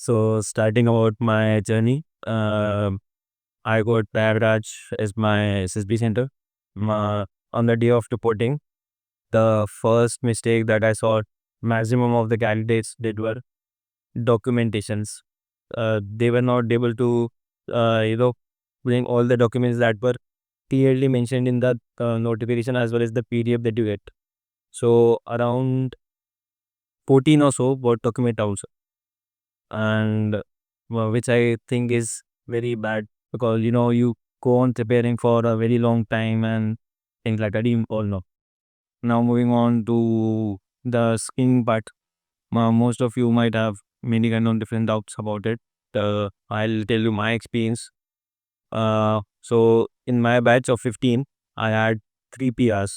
So starting about my journey, I got Prayagraj as my SSB center. On the day of reporting, the first mistake that I saw maximum of the candidates did were documentations. They were not able to, bring all the documents that were clearly mentioned in the notification as well as the PDF that you get. So around 14 or so were document also, and which I think is very bad because you go on preparing for a very long time and things like that. You all know. Now moving on to the skiing part, most of you might have many kind of different doubts about it. I'll tell you my experience. So in my batch of 15, I had 3 PRs.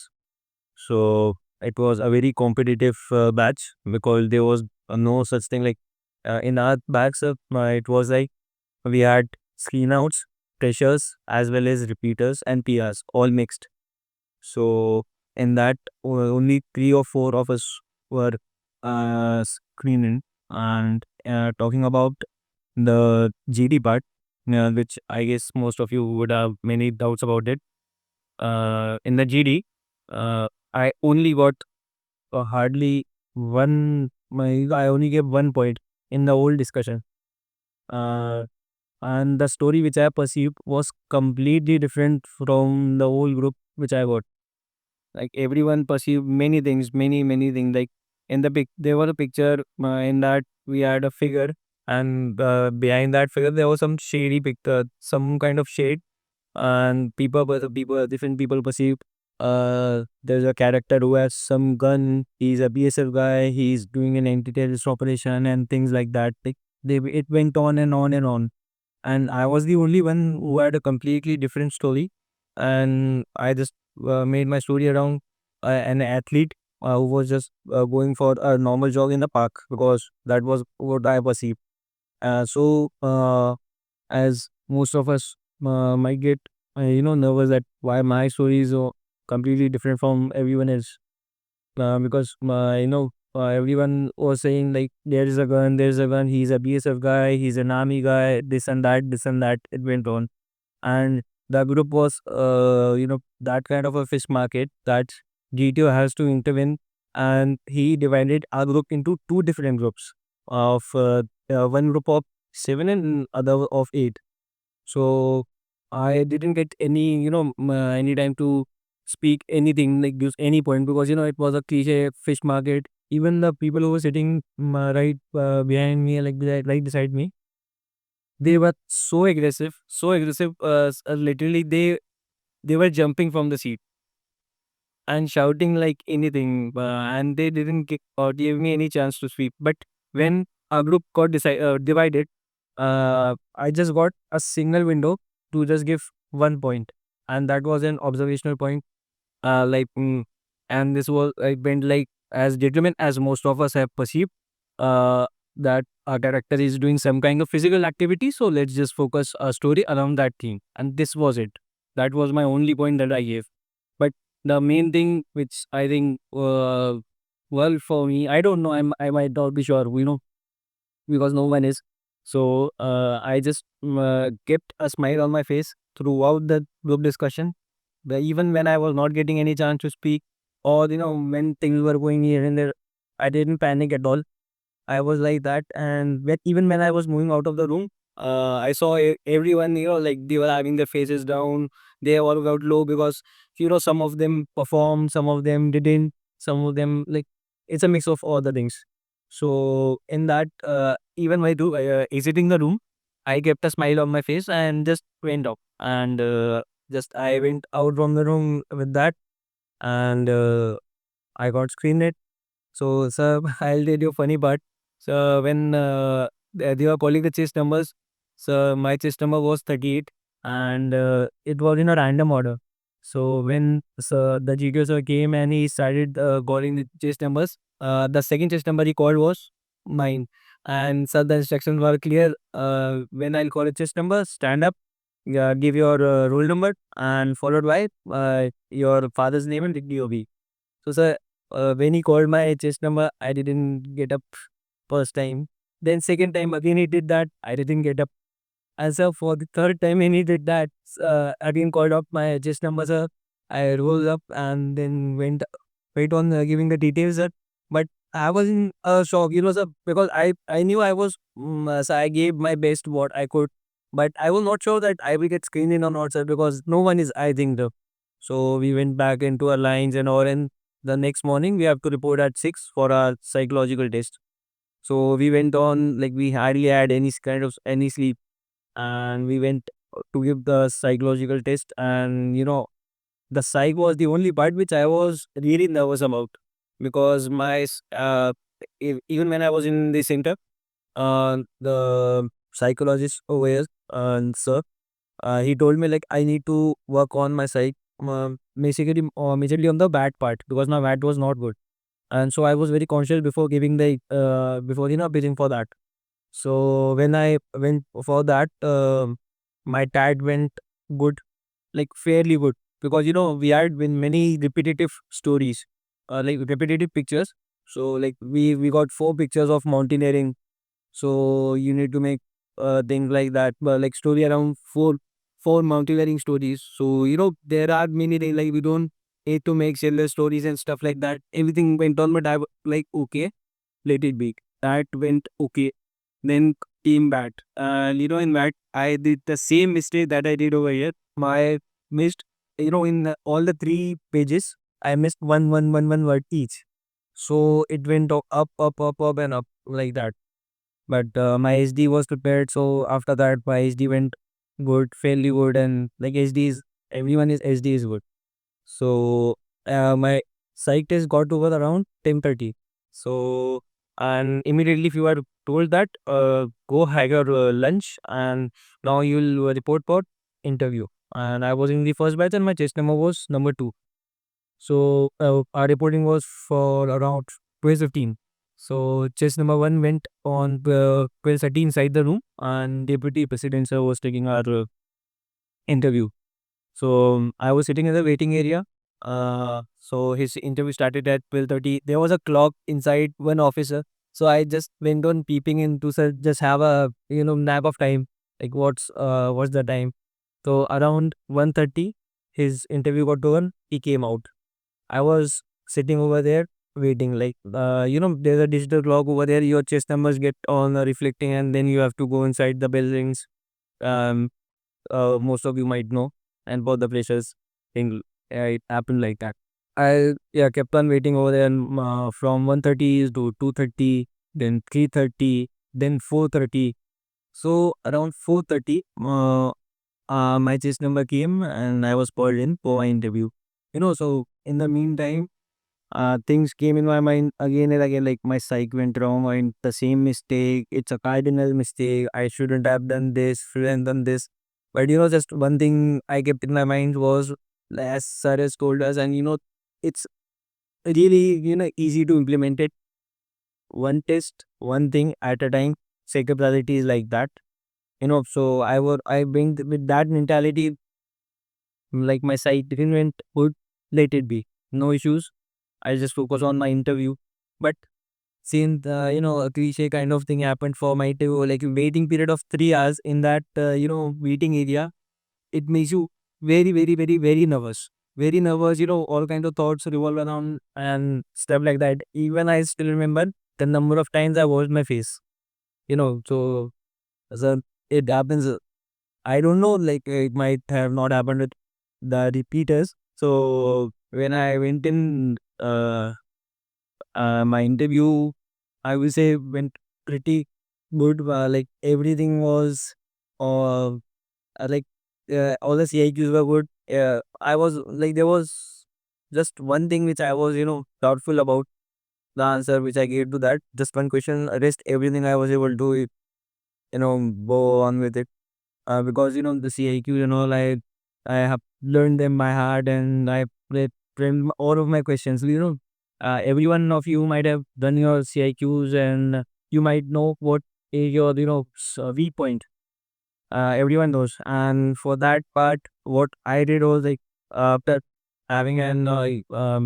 So it was a very competitive batch because there was no such thing like in our batch. It was like we had screen outs, pressures, as well as repeaters and PRs all mixed. So in that, only 3 or 4 of us were screening. And talking about the GD part, which I guess most of you would have many doubts about it. In the GD, I only got hardly one. I only gave 1 point in the whole discussion. Uh, and the story which I perceived was completely different from the whole group which I got. Like everyone perceived many things, many things. Like in the there was a picture in that we had a figure, and behind that figure there was some shady picture, some kind of shade, and different people perceive. There's a character who has some gun. He's a BSF guy. He's doing an anti-terrorist operation and things like that. Like it went on and on and on, and I was the only one who had a completely different story, and I just made my story around an athlete who was just going for a normal jog in the park because that was what I perceived. So as most of us might get nervous that why my story is completely different from everyone else, because everyone was saying like there's a gun, he's a BSF guy, he's an army guy, this and that. It went on, and the group was that kind of a fish market that GTO has to intervene, and he divided our group into two different groups of one group of 7 and other of 8. So I didn't get any, any time to speak anything like this, any point, because it was a cliche fish market. Even the people who were sitting right behind me, like right beside me, they were so aggressive. Literally, they were jumping from the seat and shouting like anything, and they didn't give me any chance to speak. But when our group got divided, I just got a single window to just give 1 point, and that was an observational point. Like, and this was I went like as gentlemen as most of us have perceived. Uh, that our character is doing some kind of physical activity, so let's just focus a story around that theme. And this was it. That was my only point that I gave. But the main thing, which I think, well, for me, I don't know. I might not be sure. Because no one is. So I just kept a smile on my face throughout the group discussion. Even when I was not getting any chance to speak, or when things were going here and there, I didn't panic at all. I was like that, and even when I was moving out of the room, I saw everyone, like they were having their faces down. They all got low because some of them performed, some of them didn't, some of them like it's a mix of all the things. So in that, even while exiting the room, I kept a smile on my face and just went up, and just I went out from the room with that, and I got screened. So, sir, I'll tell you a funny part. So, when they were calling the chest numbers, so my chest number was 38, and it was in a random order. So, when the GTO sir came and he started calling the chest numbers, the second chest number he called was mine. And sir, the instructions were clear. When I'll call a chest number, stand up, give your roll number, and followed by your father's name and DOB. So, sir, when he called my chest number, I didn't get up first time. Then second time again he did that. I didn't get up. And sir, for the third time when he did that, again called up my chest number, sir. I rose up and then went on giving the details, sir. But I was in a shock, sir, because I knew I was, so I gave my best what I could, but I was not sure that I will get screened in or not, sir, because no one is, I think, though. So we went back into our lines and all, and the next morning we have to report at 6 for our psychological test. So we went on, like, we hardly had any kind of any sleep, and we went to give the psychological test. And the psych was the only part which I was really nervous about, because even when I was in the center, the psychologist over here, sir, he told me, like, I need to work on my psych, basically, majorly on the bad part, because my bad was not good. And so I was very conscious before giving the before bidding for that. So when I went for that, my TAT went good, like fairly good, because we had been many repetitive stories, like repetitive pictures. So like we got four pictures of mountaineering. So you need to make things like that, but like story around four mountaineering stories. So there are many things, like we don't need to make serious stories and stuff like that. Everything went on, but like, okay, let it be. That went okay. Then came back. And in that, I did the same mistake that I did over here. My missed, in all the three pages, I missed one word each. So it went up, and up like that. But my HD was prepared. So after that, my HD went good, fairly good. And like HD is, everyone is HD is good. So my psych test got over around 10:30. So, and immediately if you are told that, go have your lunch, and now you'll report for interview. And I was in the first batch and my test number was number 2. So our reporting was for around 12:15. So chess number 1 went on 12:30 inside the room, and deputy president sir was taking our interview. So I was sitting in the waiting area. So his interview started at 12:30. There was a clock inside one officer. So I just went on peeping in to just have a nap of time. Like what's the time? So around 1:30, his interview got over. He came out. I was sitting over there waiting. Like there's a digital clock over there. Your chest numbers get on reflecting, and then you have to go inside the buildings. Um, most of you might know, and both the places thing, it happened like that. I kept on waiting over there, and from 1:30 to 2:30, then 3:30, then 4:30. So around 4:30, my chest number came and I was called in for my interview. So in the meantime, things came in my mind again and again, like my psych went wrong, and the same mistake. It's a cardinal mistake. I shouldn't have done this, shouldn't done this. But just one thing I kept in my mind was, as sir has told us, and it's really easy to implement it. One test, one thing at a time. Psychopathy is like that. So I bring with that mentality, like my psych didn't went good, let it be. No issues. I just focus on my interview. But since a cliche kind of thing happened for my interview, like waiting period of 3 hours in that waiting area, it makes you very, very, very, very nervous. Very nervous. All kind of thoughts revolve around and stuff like that. Even I still remember the number of times I washed my face. So, so it happens. I don't know, like it might have not happened with the repeaters. So when I went in my interview, I would say went pretty good. Like everything was, like all the CIQs were good. I was like, there was just one thing which I was doubtful about the answer which I gave to that. Just one question. Rest everything I was able to go on with it. Because the CIQ I have learned them by heart, and I framed all of my questions. Every one of you might have done your CIQs, and you might know what is your weak point. Everyone knows, and for that part, what I did was, like, after having an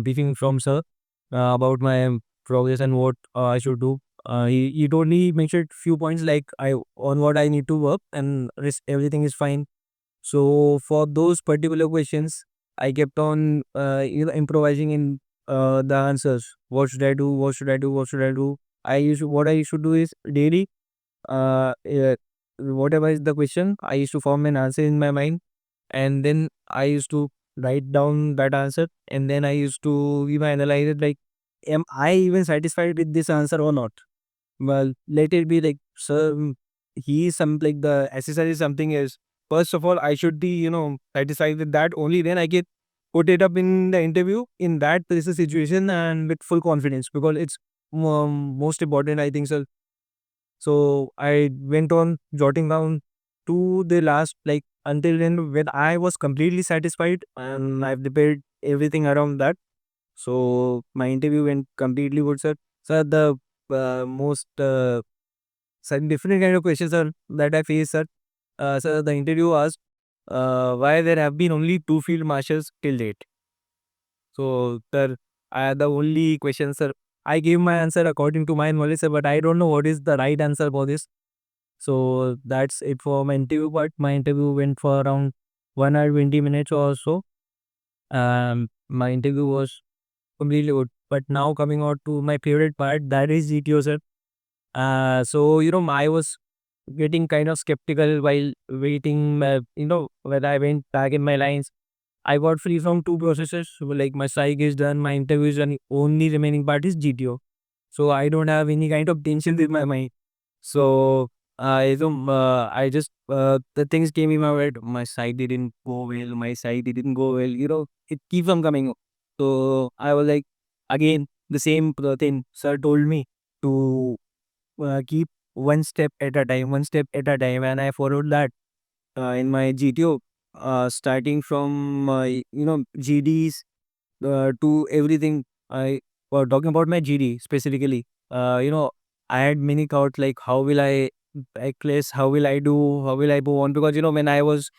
briefing from sir about my progress and what I should do. He told me mentioned few points like I on what I need to work, and rest everything is fine. So for those particular questions, I kept on improvising in the answers. What should I do? What should I do? What should I do? What I used to do is daily, uh, uh, whatever is the question, I used to form an answer in my mind, and then I used to write down that answer, and then I used to analyze it like, am I even satisfied with this answer or not? Well, let it be like, sir, he is some like the SSR is something else. First of all, I should be, satisfied with that. Only then I can put it up in the interview in that precise situation and with full confidence, because it's most important, I think, sir. So I went on jotting down to the last, like until then, when I was completely satisfied and I've prepared everything around that. So my interview went completely good, sir. Sir, the most some different kind of questions are that I face, sir. Sir, the interview asked why there have been only two field marshals till date. So, sir, the only question, sir, I gave my answer according to my knowledge, sir, but I don't know what is the right answer for this. So that's it for my interview part. My interview went for around 1 hour 20 minutes or so. My interview was completely good. But now coming out to my favorite part, that is GTO, sir. So I was getting kind of skeptical while waiting. When I went back in my lines, I got free from two processes. So, like my psych is done, my interview is done. Only remaining part is GTO. So I don't have any kind of tension with my mind. So I just the things came in my head. My side didn't go well. My side didn't go well. It keeps on coming. So I was like, again the same thing. Sir told me to keep one step at a time, one step at a time, and I followed that in my GTO. Starting from GDs to everything. Talking about my GD specifically. I had many thoughts like how will I backless, how will I do, how will I move on? Because when I was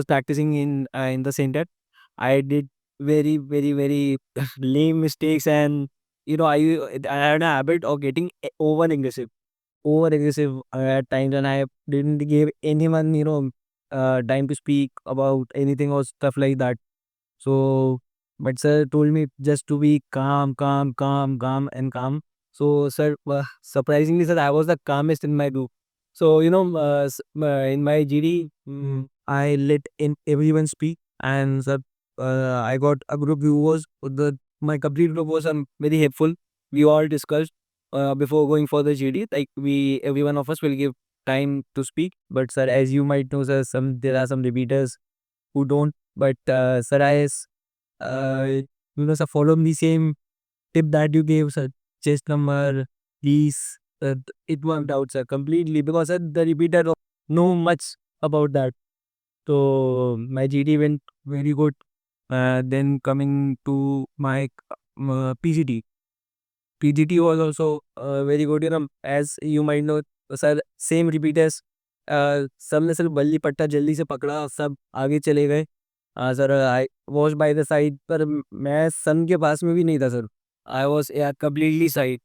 practicing in the center, I did very very very lame mistakes, and I had a habit of getting over aggressive at times, and I didn't give anyone time to speak about anything or stuff like that. So, but sir told me just to be calm, calm, calm, calm, and calm. So, sir, surprisingly, sir, I was the calmest in my group. So, in my GD, I let in everyone speak, and sir, I got a group who was my complete group was very helpful. We all discussed before going for the GD, like every one of us will give time to speak. But sir, as you might know, sir, there are some repeaters who don't. But sir, sir, follow the same tip that you gave, sir. Chest number, please. It worked out, sir, completely, because sir, the repeater don't know much about that. So my GD went very good. Then coming to my PGT. PGT was also very good. As you might know, sir, same repeaters. सब ने सिर्फ बल्ली पट्टा जल्दी से पकड़ा, सब आगे चले गए. Sir, I was by the side, पर मैं सन के पास में भी नहीं था, sir. I was completely side.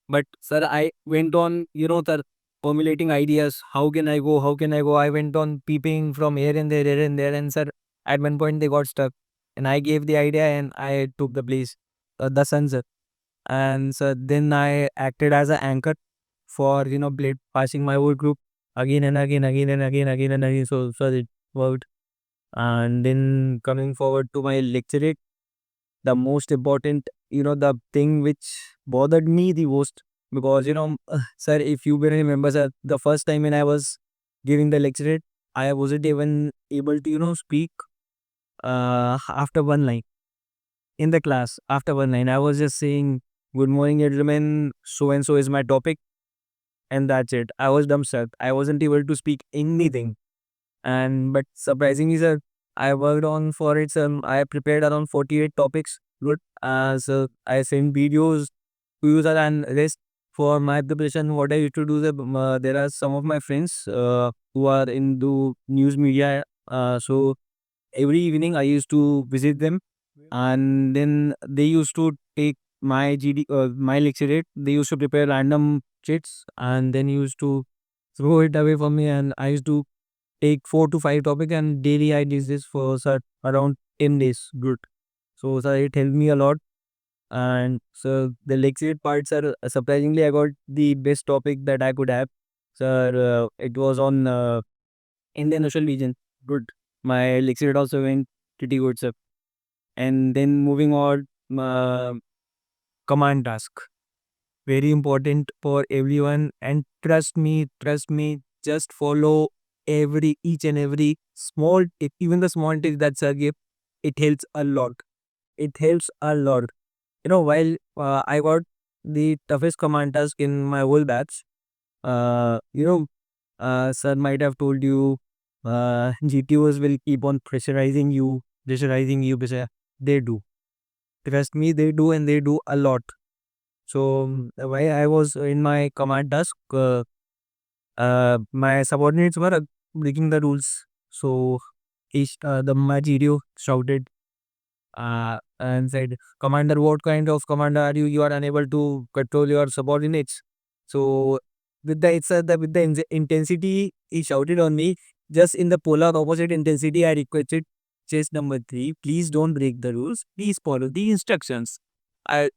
But sir, I went on, sir, formulating ideas. How can I go? How can I go? I went on peeping from here and there, and sir, at one point they got stuck, and I gave the idea and I took the place, the sun, sir. And so then I acted as an anchor for blade passing my whole group again and again, again and again, again and again. So it worked. And then coming forward to my lecture, the most important, the thing which bothered me the most, because sir, if you will remember, sir, the first time when I was giving the lecture, I wasn't even able to speak after one line in the class. After one line, I was just saying, good morning, gentlemen, so and so is my topic, and that's it. I was dumbstruck. I wasn't able to speak anything. And but surprisingly, sir, I worked on for it. I prepared around 48 topics. Good. So I sent videos to user and rest for my preparation. What I used to do, there are some of my friends who are into news media. So every evening I used to visit them, and then they used to take my my lecturate, they used to prepare random chits and then used to throw it away from me, and I used to take 4 to 5 topic, and daily I did this for sir around 10 days. Good. So sir, it helped me a lot. And so the lecture parts are surprisingly I got the best topic that I could have. Sir, it was on Indian Ocean region. Good. My lecture also went pretty good, sir. And then moving on, command task. Very important for everyone. And trust me, just follow each and every small tip, even the small tip that sir gave. It helps a lot. It helps a lot. While I got the toughest command task in my whole batch, uh, you know, sir might have told you, GTOs will keep on pressurizing you. They do. Trust me, they do, and they do a lot. So while I was in my command task, my subordinates were breaking the rules. So my GTO shouted and said, "Commander, what kind of commander are you? You are unable to control your subordinates." So with the intensity he shouted on me, just in the polar opposite intensity, I requested chest number 3, please don't break the rules. Please follow the instructions.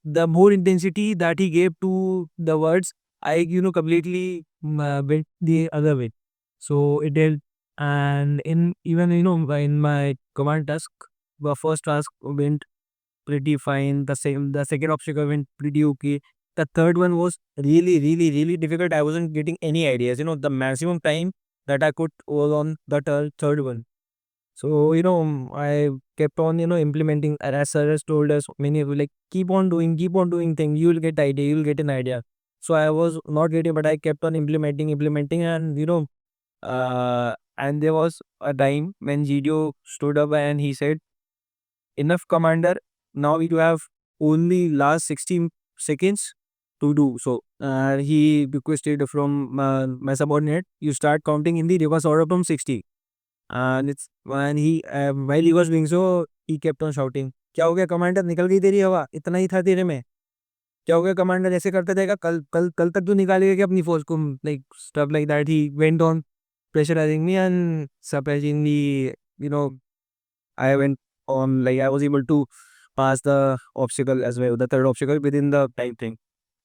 The more intensity that he gave to the words, I completely went the other way. So it helped. And in even in my command task, the first task went pretty fine. The second obstacle went pretty okay. The third one was really difficult. I wasn't getting any ideas. The maximum time that I could was on the third one. So I kept on implementing. And as sir has told us, many of you, like, keep on doing things. You will get idea. You will get an idea. So I was not getting, but I kept on implementing, and and there was a time when GDO stood up and he said, enough, commander. Now you have only last 16 seconds to do. So he requested from my subordinate, you start counting in the reverse order from 60. And it's when he while he was doing so, he kept on shouting, क्या हो गया commander, निकल गई तेरी हवा, इतना ही था तेरे में, क्या हो गया कमांडर, ऐसे करते रहेगा, कल कल कल तक तू निकालेगा क्या अपनी फोर्स को, like stuff like that. He went on pressurizing me, and surprisingly, you know I went on, like, I was able to pass the obstacle as well, the third obstacle, within the time thing.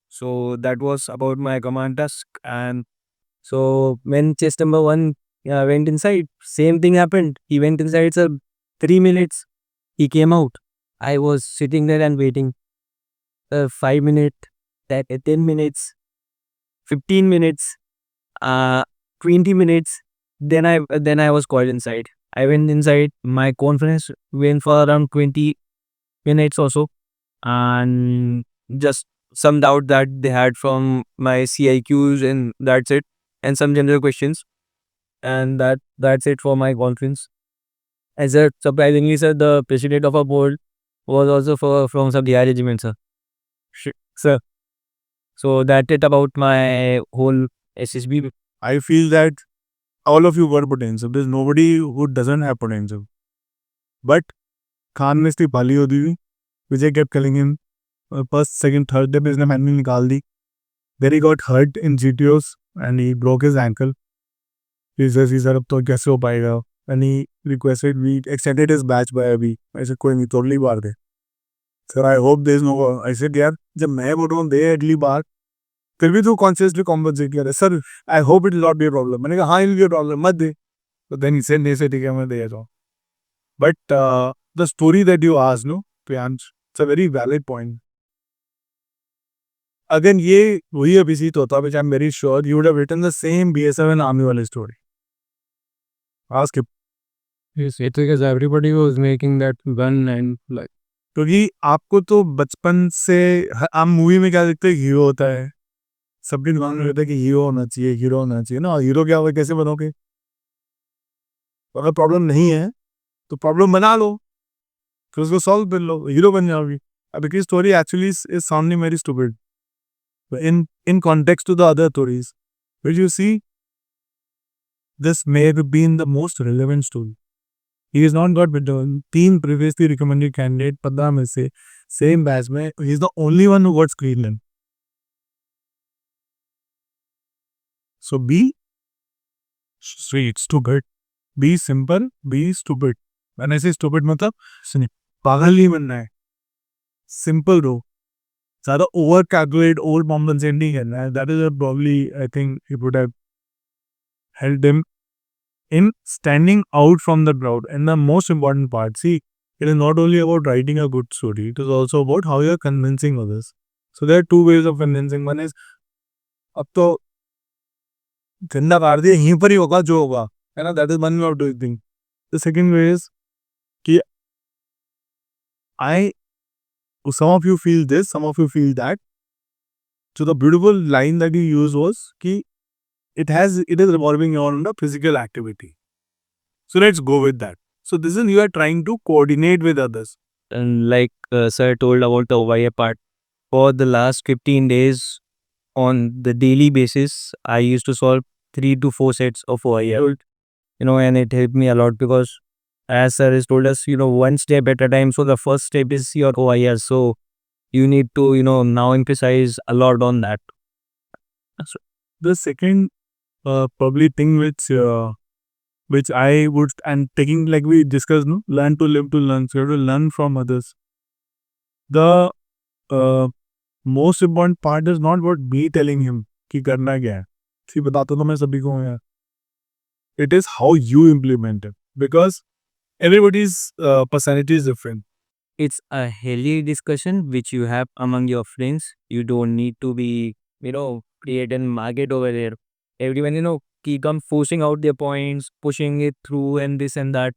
So that was about my command task. And so when chest number 1 went inside, same thing happened. He went inside, sir. 3 minutes, he came out. I was sitting there and waiting. 5 minutes, that 10 minutes, 15 minutes, uh, 20 minutes. Then I was called inside. I went inside. My conference went for around 20 minutes or so, and just some doubt that they had from my CIQs, and that's it, and some general questions, and that's it for my conference. As a surprisingly, sir, the president of our board was also from some DI regiment, sir. Sir. So that's it about my whole SSB. I feel that all of you were potential. There's nobody who doesn't have potential. But Khan ने इसकी भाली होती हुई Vijay kept killing him. First, second, third day पे इसने मैंने निकाल दी. Then he got hurt in GTOs and he broke his ankle. He says, अब तो कैसे हो पाएगा? And he requested, we extended his batch by a week. I said, कोई नहीं, तो अगली बार दे. Sir, I hope there is no. I said, यार जब मैं बोल रहा हूँ दे अगली बार, फिर भी तू कॉन्शियसली कॉम्पनसेट कर रहा है. Sir, I hope it will not be a problem. मैंने कहा हाँ, it will be a problem, मत दे. तो देन ही सेड, नहीं से ठीक है, मैं दे देता हूँ. But the story that you asked, no Priyansh, it's a very valid point. Again ये वही अभिजीत होता, which I'm very sure you would have written the same BSF and army वाली story. Ask him. Yes, it's because everybody was making that gun and like. क्योंकि आपको तो बचपन से आप मूवी में क्या देखते हैं, हीरो होता है. सबके दिमाग में रहता है कि हीरो होना चाहिए, हीरो होना चाहिए ना. हीरो क्या होगा, कैसे बनोगे? अगर प्रॉब्लम नहीं है तो प्रॉब्लम बना लो, फिर उसको सॉल्व कर लो, हीरो बन जाओगी. अब की story actually is sounding very stupid in context to the other stories, which you see, this may have been the most relevant story. He is not got withdrawn. 3 previously recommended candidate 15 में से same batch में he is the only one who got screened. So be straight, stupid. Be simple, be stupid. When I say stupid मतलब सुनिए पागल नहीं बनना है. Simple रहो. ज़्यादा over calculate, over compensate नहीं करना है. That is probably I think it would have helped him in standing out from the crowd. And the most important part, see, it is not only about writing a good story, it is also about how you are convincing others. So there are two ways of convincing. One is, अब तो झंडा काट दिया यहीं पर ही होगा जो होगा, है ना, that is one way of doing things. The second way is कि some of you feel this, some of you feel that. So the beautiful line that you used was कि it is revolving around the physical activity. So let's go with that. So this is you are trying to coordinate with others. And like sir told about the OIA part, for the last 15 days on the daily basis, I used to solve 3 to 4 sets of OIA. And it helped me a lot because as sir has told us, one step at a time. So the first step is your OIR. So you need to, now emphasize a lot on that. The second probably thing which I would, and taking like we discussed, no, learn to live to learn. So you have to learn from others. The most important part is not what me telling him कि करना क्या है. See, बताता तो मैं सभी को हूँ यार. It is how you implement it, because everybody's personality is different. It's a healthy discussion which you have among your friends. You don't need to be, create a market over there. Everyone, keep on forcing out their points, pushing it through and this and that.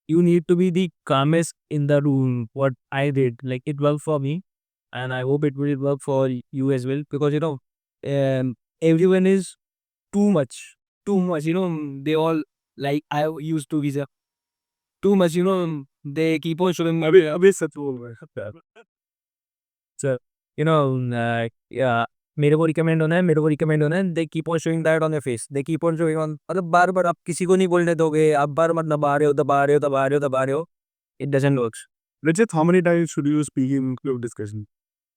You need to be the calmest in the room. What I did, like it worked for me, and I hope it will work for you as well, because everyone is too much. They all, like I used to be too much. They keep on showing अभी सच बोल रहा है यार. So, yeah, मेरे को recommend होना है, they keep on showing that on your face. They keep on showing on, मतलब बार बार आप किसी को नहीं बोलने दोगे, आप बार बार दबा रहे हो. It doesn't work. Rajat, how many times should you speak in group discussion?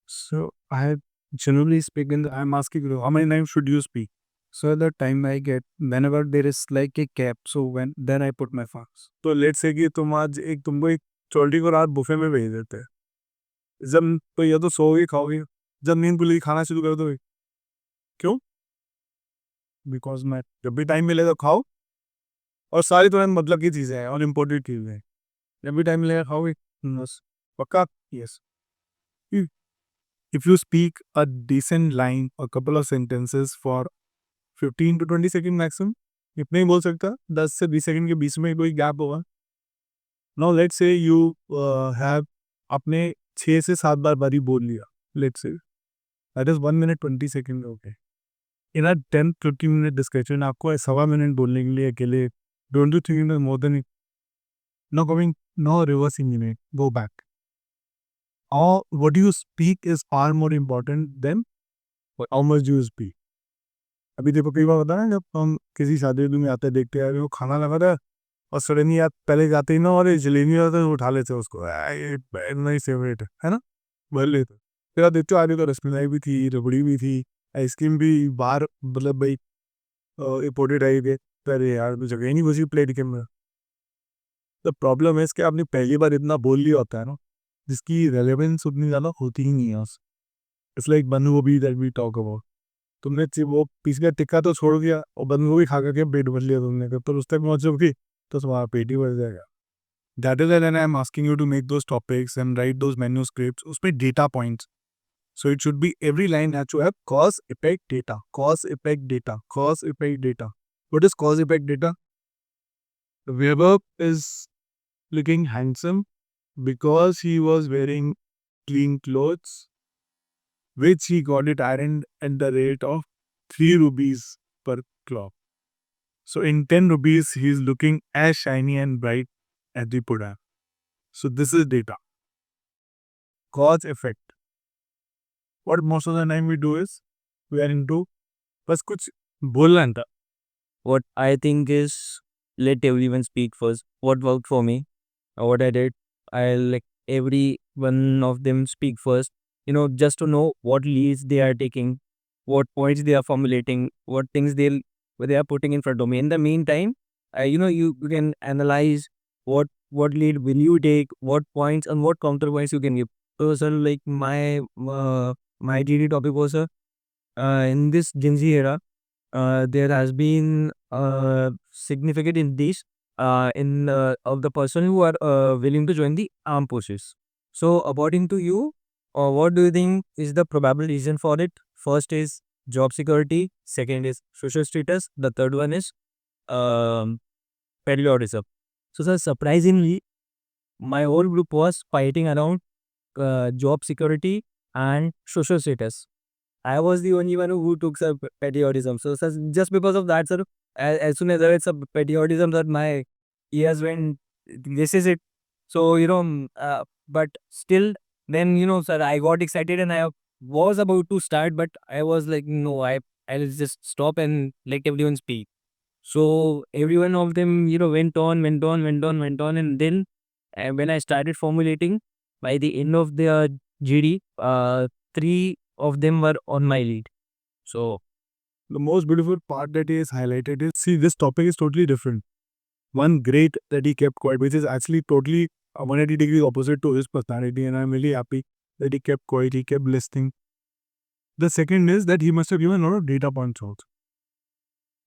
So I generally speak I'm asking you, how many times should you speak? So the time I get, whenever there is like a cap, so then I put my fast. तो let's say कि तुमको एक चोल्टी को रात buffet में भेज देते हैं. जब तो या तो सोओगे खाओगे, जब नींद खुलेगी खाना शुरू कर दोगे. क्यों? बिकॉज मैं जब भी टाइम मिले तो खाओ, और सारी तुरंत मतलब की चीज़ें हैं और इम्पोर्टेंट चीज़ें हैं. जब भी टाइम मिलेगा खाओगे बस. पक्का? Yes. If you speak a decent line or couple of sentences for 15 to 20 second maximum, इतने ही बोल सकता, 10 से 20 सेकेंड के बीच में कोई गैप होगा. Now let's say you have अपने 6 से 7 बार बारी बोल लिया, let's say that is 1 minute 20 second. Okay, in a 10-15 minute discussion आपको 1.25 मिनट बोलने के लिए अकेले, don't you think more than no coming, no reversing in it, go back. Or what you speak is far more important than how much you speak. अभी देखो कई बार होता है ना, जब हम किसी शादी में आते देखते हैं वो खाना लगा था और सडनली आप पहले जाते ही ना और जलेबी आता है उठा लेते हैं उसको, ये मेरी फेवरेट है ना, भर लेते. फिर आप देखते हो आगे तो रसमलाई भी थी, रबड़ी भी थी, आइसक्रीम भी बाहर, मतलब भाई इम्पोर्टेड आई गए. अरे यार तो जगह ही नहीं बची प्लेट के अंदर. द प्रॉब्लम है इसके, आपने पहली बार इतना बोल लिया होता है ना, जिसकी रेलेवेंस उतनी ज़्यादा होती ही नहीं है. इट्स लाइक बंद गोभी दैट वी टॉक अबाउट. तुमने वो पीस का टिक्का तो छोड़ दिया और बंद गोभी खा करके पेट भर लिया तुमने, पर उस तक पहुँचोगी तो तुम्हारा पेट ही भर जाएगा. That is and I am asking you to make those topics and write those menu scripts, उस पर data points. So it should be every line has to have cause effect data, cause effect data, cause effect data. What is cause effect data? Weber is looking handsome because he was wearing clean clothes, which he got it ironed at the rate of 3 rupees per cloth. So in 10 rupees, he is looking as shiny and bright as the Buddha. So this is data. Cause effect. What most of the time we do is, we are into बस कुछ बोलना था. What I think is, let everyone speak first. What worked for me? what I did, I like every one of them speak first, just to know what leads they are taking, what points they are formulating, what things what they are putting in front of me. In the meantime, you can analyze what lead will you take, what points and what counterpoints you can give. So, sir, like my GD topic was, in this Gen Z era, there has been significant increase in of the person who are willing to join the armed forces. So, according to you, what do you think is the probable reason for it? First is job security. Second is social status. The third one is um, patriotism. So, sir, surprisingly, my whole group was fighting around job security and social status. I was the only one who took some patriotism. So, sir, just because of that, sir, as soon as I read some patriotism, that my ears went, this is it. So, but still, then, sir, I got excited and I was about to start, but I was like, no, I'll just stop and let everyone speak. So, every one of them, went on, went on, went on, went on. And then when I started formulating, by the end of the GD, three of them were on my lead. So, The most beautiful part that he has highlighted is, see, this topic is totally different. One great that he kept quiet, which is actually totally 180 degrees opposite to his personality, and I'm really happy that he kept quiet, he kept listening. The second is that he must have given a lot of data points also.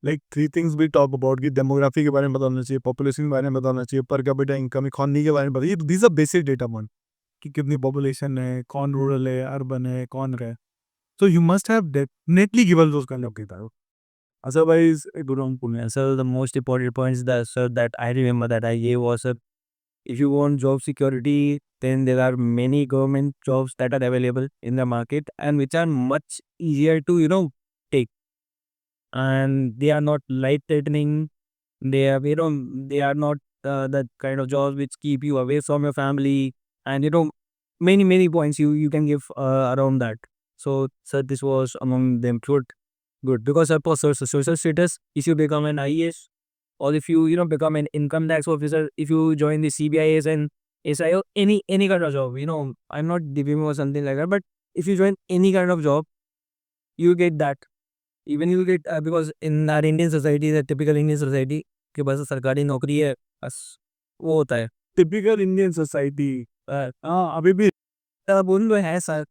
Like three things we talk about कि demography के बारे में बताना चाहिए, population के बारे में बताना चाहिए, per capita income, economy के बारे में बताइए. These are basic data point कि कितनी population है, कौन rural है, urban है, कौन रहे. So you must have definitely given those kind of data. Otherwise, I don't pull. so the most important points that, sir, that I remember that I gave was, if you want job security, then there are many government jobs that are available in the market and which are much easier to, take. And they are not life threatening. They are not that kind of jobs which keep you away from your family. And, many points you can give around that. So, sir, this was among them. Good. Because for social status, if you become an IAS, or if you, become an income tax officer, if you join the CBIS and SIO, any kind of job, I'm not DPM or something like that, but if you join any kind of job, you get that. Even you get, because in our Indian society, the typical Indian society, कि बस सरकारी नौकरी है, बस वो होता है. Typical Indian society. हाँ अभी भी बोल लो है सर.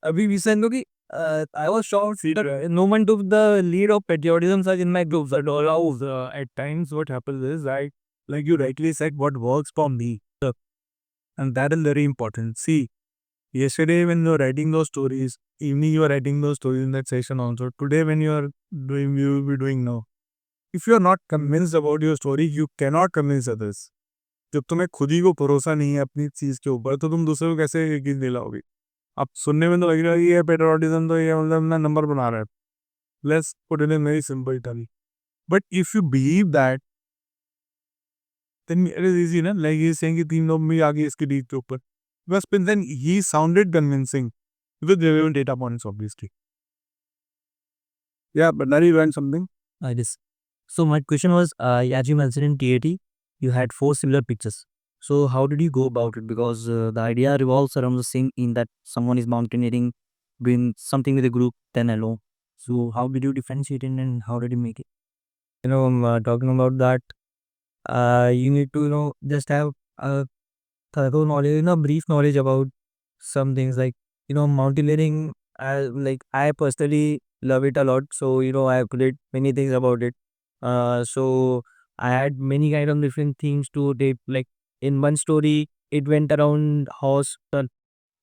अभी recent कि I was shocked that no one took the lead of patriotism such in my group. That allows at times what happens is like you rightly said, what works for me, and that is very important. See, yesterday when you are writing those stories, evening you are writing those stories in that session also. Today when you are doing, you will be doing now. If you are not convinced about your story, you cannot convince others. जब तुम्हें खुद ही को भरोसा नहीं है अपनी चीज के ऊपर, तो तुम दूसरे को कैसे यकीन दिलाओगे? अब सुनने में तो लग रहा है ये पेट्रोटिज्म, तो ये मतलब ना नंबर बना रहा है. Let's put in very simple term. But if you believe that, then it is easy, na? Like he's saying कि 3 लोग भी आ गए इसके डीप के ऊपर. But then he sounded convincing with relevant data points, obviously. Yeah, but now you learned something. this. So my question was, as you mentioned in TAT, you had 4 similar pictures. So how did you go about it? Because the idea revolves around the same in that someone is mountaineering, doing something with a group, then alone. So how did you differentiate it and how did you make it? Talking about that, you need to, just have a thorough knowledge, brief knowledge about some things like, mountaineering. Like I personally love it a lot. So, I have read many things about it. So I had many kind of different things to take. Like in one story, it went around horse.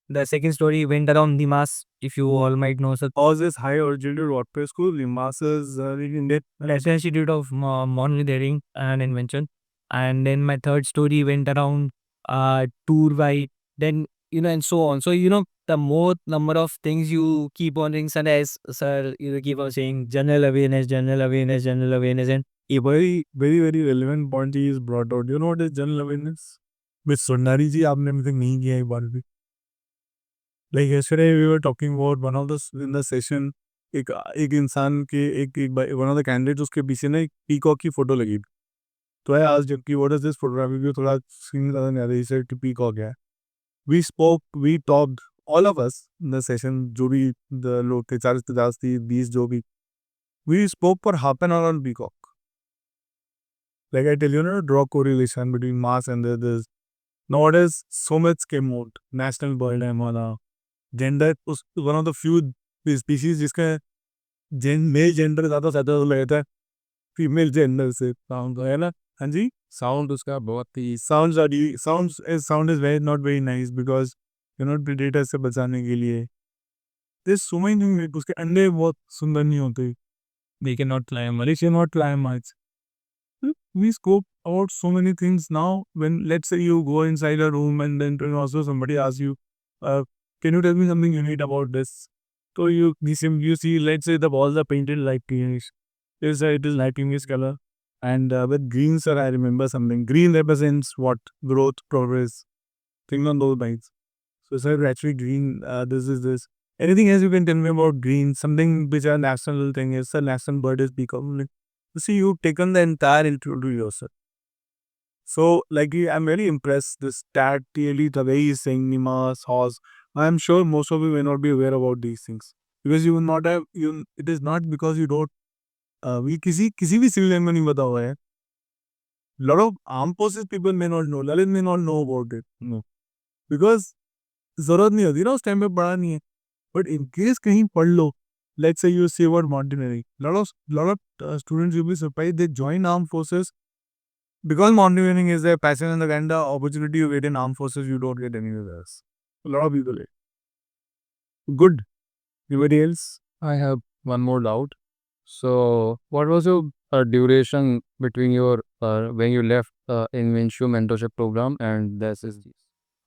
The second story went around the mass. If you all might know, so Ours is high originated warfare school. Limas is Indian. National Institute of Mountaineering and Invention. And then my third story went around tour by, then, and so on. So, the more number of things you keep on doing, and as sir, keep on saying general awareness, general awareness, general awareness, and A very, very, very relevant point he is brought out. You know what is general awareness? With Sundari ji, आपने अभी तक नहीं किया एक बार भी. Like yesterday we were talking about one of the in the session, एक इंसान के एक one of the candidates उसके पीछे ना एक पीकॉक की फोटो लगी. So I asked him, what is this photography? Because थोड़ा scene ज़्यादा नहीं आ रहा. He said, peacock है. We spoke, we talked, all of us in the session, जो भी the लोग थे, 40-50 थी, 20 जो भी. We spoke for half an hour on peacock. Like I tell you, draw correlation between mass and this. Nowadays, so much came out. National bird है हमारा. Gender, one of the few species जिसका male gender ज़्यादा ज़्यादा लगता है female gender से sound है ना. हाँ जी. साउंड उसका बहुत ही sound is very not very nice because predator से बचाने के लिए दिस सो मेनी थिंग्स. उसके अंडे बहुत सुंदर नहीं होते. They cannot climb. They cannot climb much. We spoke about so many things now. When let's say you go inside a room and then also somebody asks you, can you tell me something unique about this? So you see, let's say the walls are painted like greenish. It is light greenish color. And with green, sir, I remember something. Green represents what? Growth, progress. Think on those lines. So, sir, actually, green, this is this. Anything else you can tell me about green? Something which a national thing is. The national bird is peacock. See, you've taken the entire intro to yourself. So, like, I'm very impressed. This stat, clearly, the way he's saying Nima, horse. I'm sure most of you may not be aware about these things. Because you will not have, it is not because you don't, we किसी भी civilian में नहीं बता हुआ है. Lot of armed forces people may not know. Lalit may not know about it. No. Because जरूरत नहीं होती ना उस टाइम पे पढ़ा नहीं है. But in case कहीं पढ़ लो, let's say you say about mountaineering. Lot of students will be surprised they join armed forces because mountaineering is their passion and the kind of opportunity you get in armed forces you don't get anywhere else. A lot of people get. Good. Anybody else? I have one more doubt. So, what was your duration between your when you left in Winshu mentorship program and the SSG?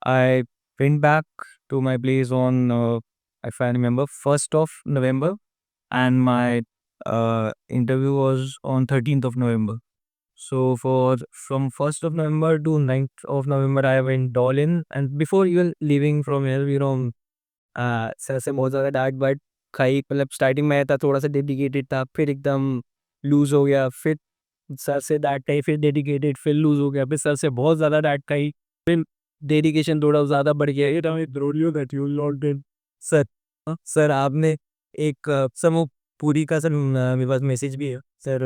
I went back to my place on, if I remember, 1st of November, and my interview was on 13th of November. So from 1st of November to 9th of November, I went all in. And before even leaving from here, sir से बहुत ज़्यादा डांट बाट खाई. मतलब starting में था थोड़ा सा डेडिकेटेड था, फिर एकदम लूज़ हो गया, फिर सर से डांट खाई, फिर डेडिकेटेड, फिर लूज़ हो गया, फिर सर से बहुत ज़्यादा डांट खाई, फिर डेडिकेशन थोड़ा ज़्यादा बढ़ गया. ये सर, सर आपने एक सर वो पूरी का सर मेरे पास मैसेज भी है सर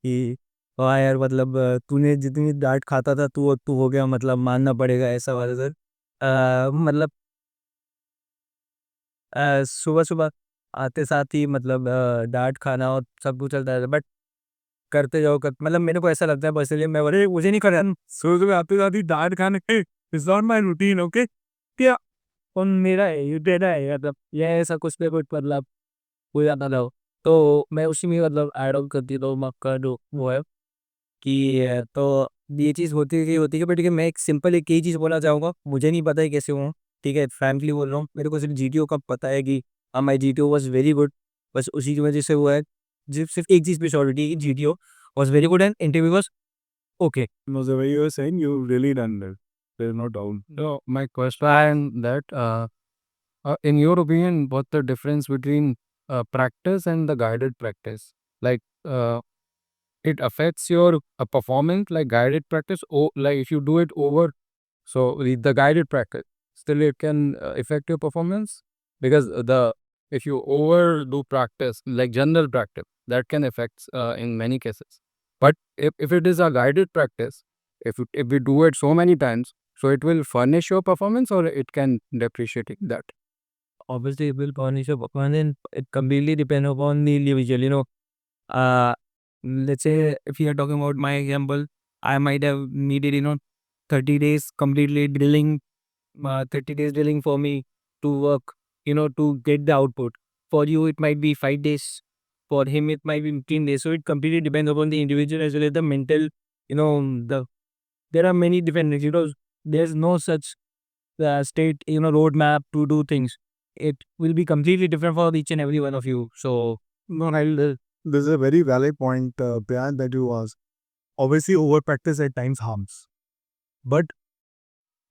कि हाँ यार, मतलब तूने जितनी डांट खाता था तू हो गया, मतलब मानना पड़ेगा, ऐसा वाला सर. मतलब सुबह सुबह आते साथ ही मतलब डांट खाना और सब कुछ चलता है, बट करते जाओ मतलब मेरे को ऐसा लगता है पर्सनली, मैं बोले मुझे नहीं करना. सुबह सुबह आते साथ ही डांट खाने is not my routine. Okay, क्या कौन मेरा है, ये तेरा है, मतलब ये ऐसा कुछ पे कुछ मतलब हो जाता था. तो मैं उसी में मतलब ऐड ऑन करती तो मक्का जो वो है कि तो ये चीज़ होती है. बट ठीक है, मैं एक सिंपल एक ही चीज़ बोलना चाहूँगा. मुझे नहीं पता है कैसे हुआ, ठीक है, फ्रैंकली बोल रहा हूँ. मेरे को सिर्फ जीटीओ का पता है कि हाँ, माई जीटीओ वॉज वेरी गुड. बस उसी की वजह से हुआ है. सिर्फ एक चीज़ पे श्योरिटी है कि GTO was very good and interview was okay. No, the way you were saying, you've really done that. There's no doubt. So, my question that in your opinion, what's the difference between practice and the guided practice? Like, it affects your performance, like guided practice, or like if you do it over, so the guided practice still it can affect your performance, because if you overdo practice, like general practice, that can affect in many cases. But if it is a guided practice, if we do it so many times, so it will furnish your performance or it can depreciate that. Obviously, it will punish your performance, and it completely depends upon the individual. Let's say if you are talking about my example, I might have needed 30 days completely drilling, 30 days drilling for me to work, to get the output. For you it might be 5 days, for him it might be 15 days. So it completely depends upon the individual as well as the mental, there are many different things. There's no such state, roadmap to do things. It will be completely different for each and every one of you. So No, this is a very valid point, Priyan, that you asked. Obviously, over practice at times harms. But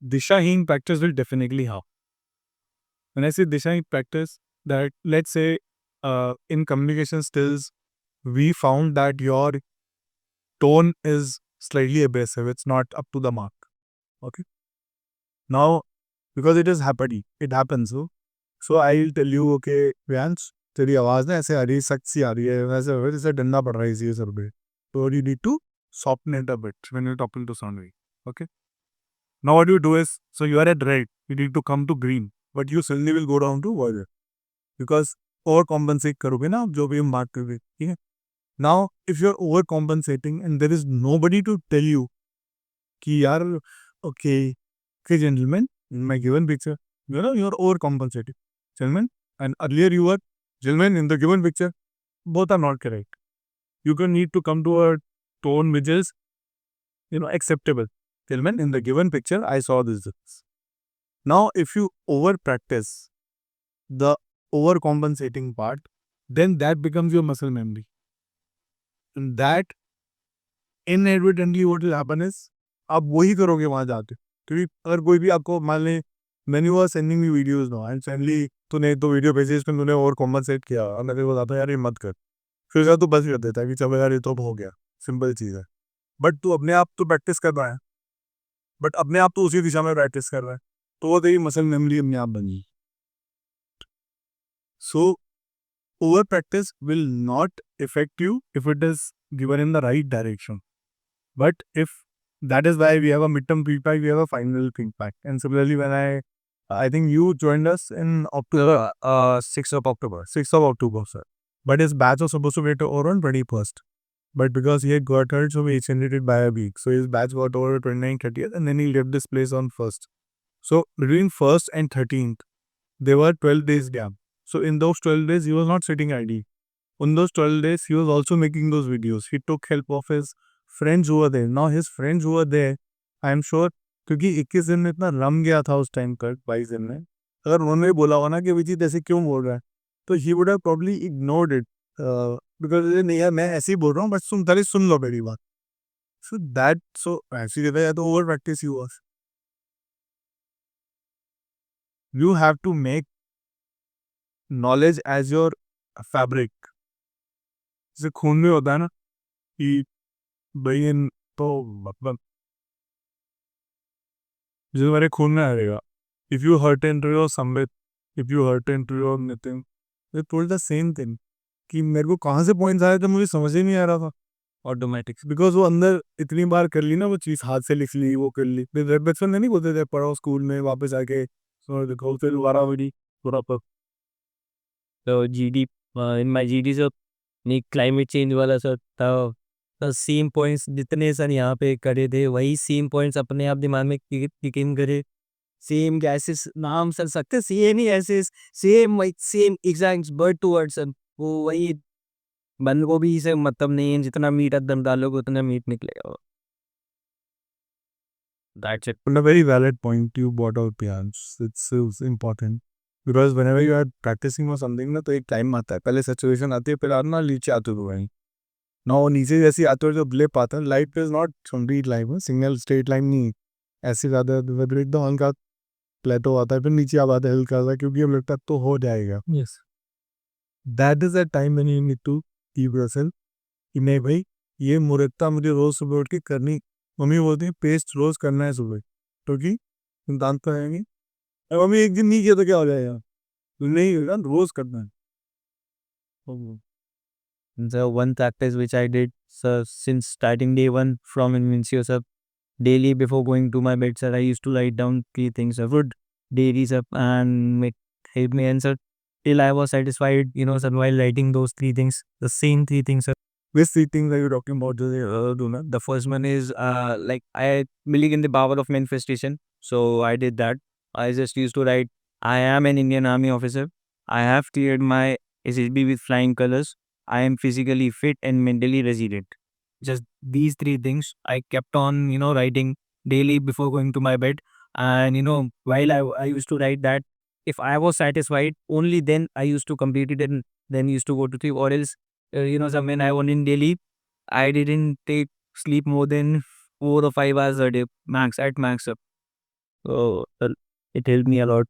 Dishahin practice will definitely harm. When I say Dishahin practice, that let's say in communication skills, we found that your tone is slightly abrasive. It's not up to the mark. Okay. Now, because it is happening, it happens. So I'll tell you, okay, Vyansh, तेरी आवाज़ ना ऐसे आ रही है, सख्त सी आ रही है, वैसे हो जैसे डंडा पड़ रहा है इसी सर पे. So you need to soften it a bit when you're talking to somebody. Okay. Now what you do is, so you are at red, you need to come to green, but you suddenly will go down to violet because overcompensate करोगे ना आप जो भी हम बात कर रहे, ठीक है. Now if you're overcompensating and there is nobody to tell you कि यार okay, gentlemen, in my given picture, you're overcompensating, gentlemen, and earlier you were gentlemen in the given picture. Both are not correct. You can need to come to a tone which is acceptable. Gentlemen, in the given picture, I saw this. Now, if you over practice the overcompensating part, then that becomes your muscle memory. And that inadvertently what will happen is, आप वही करोगे वहां जाके. क्योंकि अगर कोई भी आपको मान ले, when you are sending me videos now and suddenly तूने तो वीडियो भेजी इसमें तूने ओवर कॉम्पनसेट किया और मैं तेरे को बताता यार ये मत कर, फिर उसका तू बस कर देता है कि चलो यार ये तो हो गया, सिंपल चीज़ है. बट तू अपने आप तो प्रैक्टिस कर रहा है, बट अपने आप तो उसी दिशा में प्रैक्टिस कर रहा है, तो वो तेरी मसल मेमोरी अपने आप बन गई. So over practice will not effect you if it is given in the right direction. But if that is why we have a midterm feedback, we have a final feedback. And similarly, when I think you joined us in October, 6th of October. 6th of October, sir. But his batch was supposed to get over on 21st. But because he had got hurt, so we extended it by a week. So his batch got over 29th, 30th, and then he left this place on 1st. So between 1st and 13th, there were 12 days gap. So in those 12 days, he was not sitting idle. On those 12 days, he was also making those videos. He took help of his friends who were there. Now his friends who were there, I am sure, क्योंकि 21 दिन में इतना रम गया था उस time पर, 22 दिन में, अगर उन्होंने बोला होगा ना कि अभिजीत ऐसे क्यों बोल रहा है, तो he would have probably ignored it because नहीं यार मैं ऐसे ही बोल रहा हूँ, बट सुन लो मेरी बात. सो ऐसी जगह या तो ओवर प्रैक्टिस ही हुआ. You have to make knowledge as your fabric. जैसे खून में होता है ना कि भाई तो मतलब जो मेरे खून में आएगा. If you hurt into your Sambit, if you hurt into your Nitin, they told the same thing कि मेरे को कहाँ से पॉइंट्स आए थे मुझे समझ ही नहीं आ रहा था ऑटोमेटिक, बिकॉज वो अंदर इतनी बार कर ली ना वो चीज़, हाथ से लिख ली, वो कर ली. बचपन में नहीं बोलते थे पढ़ो स्कूल में वापस आके देखो फिर दोबारा वही पूरा पर. So GD, in my GD sir नहीं क्लाइमेट चेंज वाला सर था, सेम पॉइंट्स जितने सर यहाँ पे करे थे वही सेम पॉइंट्स अपने आप दिमाग में किक इन करे. सेम गैसेस नाम सर सकते सेम ही gases, same same exact word to word sir. वो वही बंद गोभी से मतलब नहीं है, जितना मीट दम डालोगे उतना मीट निकलेगा. That's it. A very valid point you brought out, Priyansh. It's important. Because whenever you are practicing for something ना तो एक टाइम आता है, पहले सिचुएशन आती है, फिर आप ना नीचे आते हो वहीं ना, वो नीचे जैसी आते हो जो ब्लिप आता है. Life is not complete life है, सिंगल स्ट्रेट लाइन नहीं ऐसी ज़्यादा एकदम हल्का प्लेटो आता है, फिर नीचे आप आते हल्का सा, क्योंकि अब लगता है तो हो जाएगा. Yes. That is a time when you need to keep yourself कि नहीं भाई ये मुरक्ता मुझे रोज़ सुबह उठ के करनी. मम्मी बोलती है पेस्ट रोज़ करना है सुबह, क्योंकि दांत तो आएंगे. मम्मी एक दिन नहीं किया तो क्या हो जाएगा, नहीं होगा, रोज़ करना है. The one practice which I did, sir, since starting day one from Invincio, sir, daily before going to my bed, sir, I used to write down 3 things, sir, would daily, sir, and make help me answer till I was satisfied, sir, while writing those 3 things, the same 3 things, sir. Which 3 things are you talking about? The first one is like I believe in the power of manifestation, so I did that. I just used to write, I am an Indian Army officer. I have cleared my SSB with flying colors. I am physically fit and mentally resilient. Just these 3 things I kept on, writing daily before going to my bed. And, while I used to write that, if I was satisfied, only then I used to complete it and then used to go to sleep. Or else, so when I went in daily, I didn't take sleep more than 4 or 5 hours a day, max, at max. So it helped me a lot.